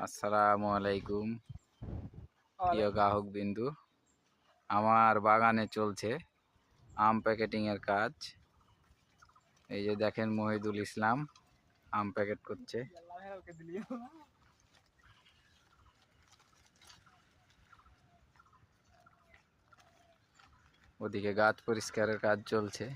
আসসালামু আলাইকুম প্রিয় গ্রাহক বিন্দু। আমার বাগানে চলছে আম প্যাকেটিং এর কাজ। এই যে দেখেন মহিদুল ইসলাম আম প্যাকেট করছে। ওদিকে গাছ পরিষ্কারের কাজ চলছে।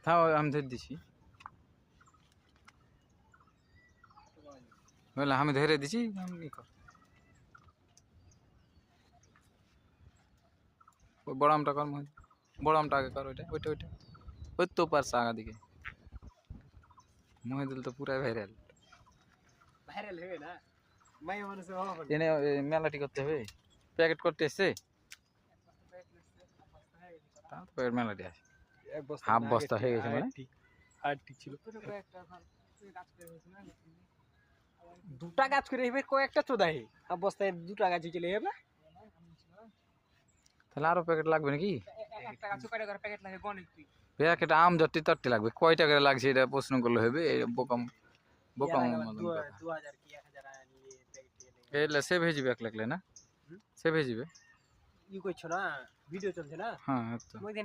তাও আমি ধরে দিছি, আমি ধরে দিছি। ওই বড় আমটা কর, বড় আমটা আগে কর। ওইটা ওইটা ওইটা ওই তো পারছে আগা দিকে। মহিদুল তো পুরাই ভাইরাল। হবে না এনে মেলাটি করতে হবে, প্যাকেট করতে এসছে। মেলাটি আছে, হাফ বস্তা হয়ে গেছে মানে। দুটা গাছ করে এবার কয়েকটা চোদাই বস্তায় দুটা গাছ চলে যাবে। তাহলে আরো প্যাকেট লাগবে নাকি? একটা গাছ কয়টা করে প্যাকেট লাগে গণিত তুই প্যাকেট আম যতটি ততটি লাগবে, কয়টা করে লাগছে এটা প্রশ্ন করলে হবে? বোকাম বোকাম 2000 কি 1000 নিয়ে প্যাকেট এলে সেভ হয়ে যাবে, এক লাগলে না সেভ হয়ে যাবে। ই করছো না, ভিডিও চলছে না। হ্যাঁ তো ওই দিন